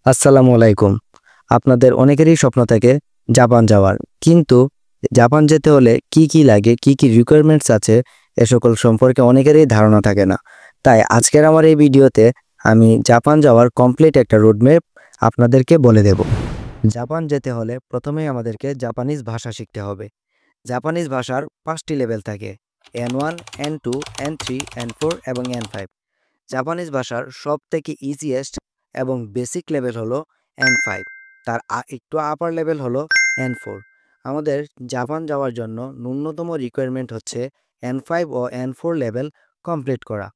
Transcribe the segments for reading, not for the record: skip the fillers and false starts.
আসসালামু আলাইকুম। আপনাদের অনেকেরই স্বপ্ন থাকে জাপান যাওয়ার। কিন্তু জাপান যেতে হলে কি লাগে, কি রিকোয়ারমেন্টস আছে এ সকল সম্পর্কে অনেকেরই ধারণা থাকে না। তাই আজকের আমার এই ভিডিওতে আমি জাপান যাওয়ার কমপ্লিট একটা রোডম্যাপ আপনাদেরকে বলে দেব। জাপান যেতে হলে প্রথমেই আমাদেরকে জাপানিজ ভাষা শিখতে হবে। জাপানিজ ভাষার 5টি লেভেল থাকে: N1, N2, N3, N4 এবং N5। জাপানিজ ভাষার সবথেকে ইজিয়েস্ট এবং বেসিক লেভেল হলো N5। তার একটু আপার লেভেল হলো N4। আমাদের জাপান যাওয়ার জন্য ন্যূনতম রিকোয়ারমেন্ট হচ্ছে N5 ও N4 লেভেল কমপ্লিট করা।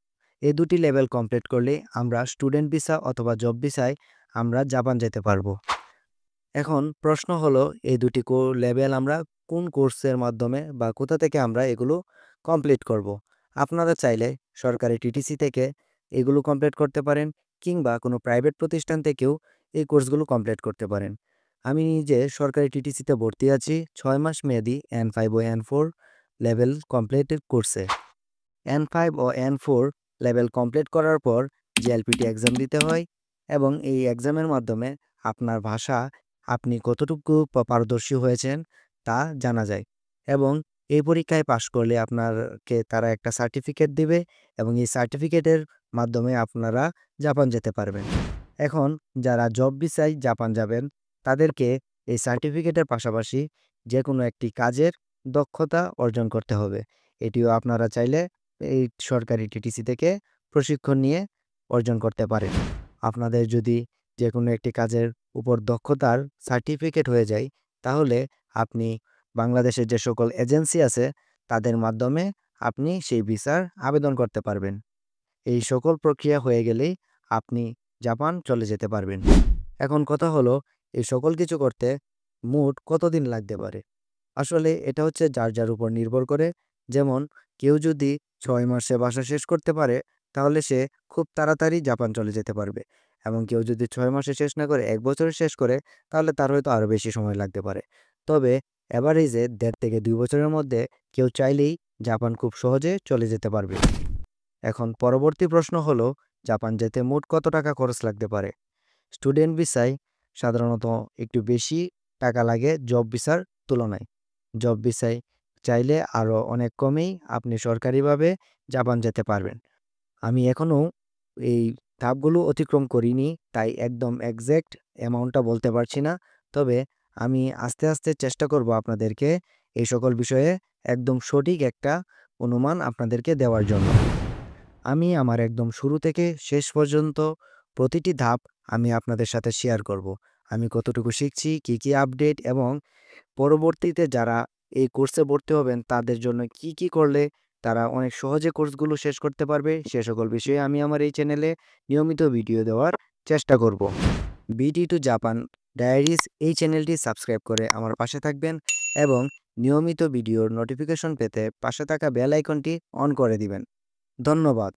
এই দুটি লেভেল কমপ্লিট করলেই আমরা স্টুডেন্ট ভিসা অথবা জব ভিসায় আমরা জাপান যেতে পারবো। এখন প্রশ্ন হলো, এই দুটি লেভেল আমরা কোন কোর্সের মাধ্যমে বা কোথা থেকে আমরা এগুলো কমপ্লিট করব। আপনারা চাইলে সরকারি টিটিসি থেকে এগুলো কমপ্লিট করতে পারেন, কিংবা কোনো প্রাইভেট প্রতিষ্ঠান থেকেও এই কোর্সগুলো কমপ্লিট করতে পারেন। আমি নিজে সরকারি টিটিসিতে ভর্তি আছি 6 মাস মেয়াদি N5 ও N4 লেভেল কমপ্লিট কোর্সে। N5 ও N4 লেভেল কমপ্লিট করার পর জিএলপিটি এক্সাম দিতে হয়, এবং এই এক্সামের মাধ্যমে আপনার ভাষা আপনি কতটুকু পারদর্শী হয়েছেন তা জানা যায়। এবং এই পরীক্ষায় পাশ করলে আপনারকে তারা একটা সার্টিফিকেট দিবে, এবং এই সার্টিফিকেটের মাধ্যমে আপনারা জাপান যেতে পারবেন। এখন যারা জব ভিসায় জাপান যাবেন তাদেরকে এই সার্টিফিকেটের পাশাপাশি যে কোনো একটি কাজের দক্ষতা অর্জন করতে হবে। এটিও আপনারা চাইলে এই সরকারি টিটিসি থেকে প্রশিক্ষণ নিয়ে অর্জন করতে পারেন। আপনাদের যদি যে কোনো একটি কাজের উপর দক্ষতার সার্টিফিকেট হয়ে যায়, তাহলে আপনি বাংলাদেশের যে সকল এজেন্সি আছে তাদের মাধ্যমে আপনি সেই ভিসার আবেদন করতে পারবেন। এই সকল প্রক্রিয়া হয়ে গেলেই আপনি জাপান চলে যেতে পারবেন। এখন কথা হলো, এই সকল কিছু করতে মোট কতদিন লাগতে পারে। আসলে এটা হচ্ছে যার উপর নির্ভর করে। যেমন কেউ যদি 6 মাসে ভাষা শেষ করতে পারে, তাহলে সে খুব তাড়াতাড়ি জাপান চলে যেতে পারবে। এবং কেউ যদি 6 মাসে শেষ না করে 1 বছরে শেষ করে, তাহলে তার হয়তো আরও বেশি সময় লাগতে পারে। তবে অ্যাভারেজে 1.5 থেকে 2 বছরের মধ্যে কেউ চাইলেই জাপান খুব সহজে চলে যেতে পারবে। এখন পরবর্তী প্রশ্ন হলো, জাপান যেতে মোট কত টাকা খরচ লাগতে পারে। স্টুডেন্ট ভিসায় সাধারণত একটু বেশি টাকা লাগে জব ভিসার তুলনায়। জব ভিসায় চাইলে আরও অনেক কমেই আপনি সরকারিভাবে জাপান যেতে পারবেন। আমি এখনও এই ধাপগুলো অতিক্রম করিনি, তাই একদম এক্সাক্ট অ্যামাউন্টটা বলতে পারছি না। তবে আমি আস্তে আস্তে চেষ্টা করব আপনাদেরকে এই সকল বিষয়ে একদম সঠিক একটা অনুমান আপনাদেরকে দেওয়ার জন্য। আমি আমার একদম শুরু থেকে শেষ পর্যন্ত প্রতিটি ধাপ আমি আপনাদের সাথে শেয়ার করব। আমি কতটুকু শিখছি, কি আপডেট, এবং পরবর্তীতে যারা এই কোর্সে ভর্তি হবেন তাদের জন্য কি করলে তারা অনেক সহজে কোর্সগুলো শেষ করতে পারবে, সে সকল বিষয়ে আমি আমার এই চ্যানেলে নিয়মিত ভিডিও দেওয়ার চেষ্টা করব। বিডি টু জাপান ডায়েরিজ এই চ্যানেলটি সাবস্ক্রাইব করে আমার পাশে থাকবেন, এবং নিয়মিত ভিডিওর নোটিফিকেশন পেতে পাশে থাকা বেল আইকনটি অন করে দিবেন। ধন্যবাদ।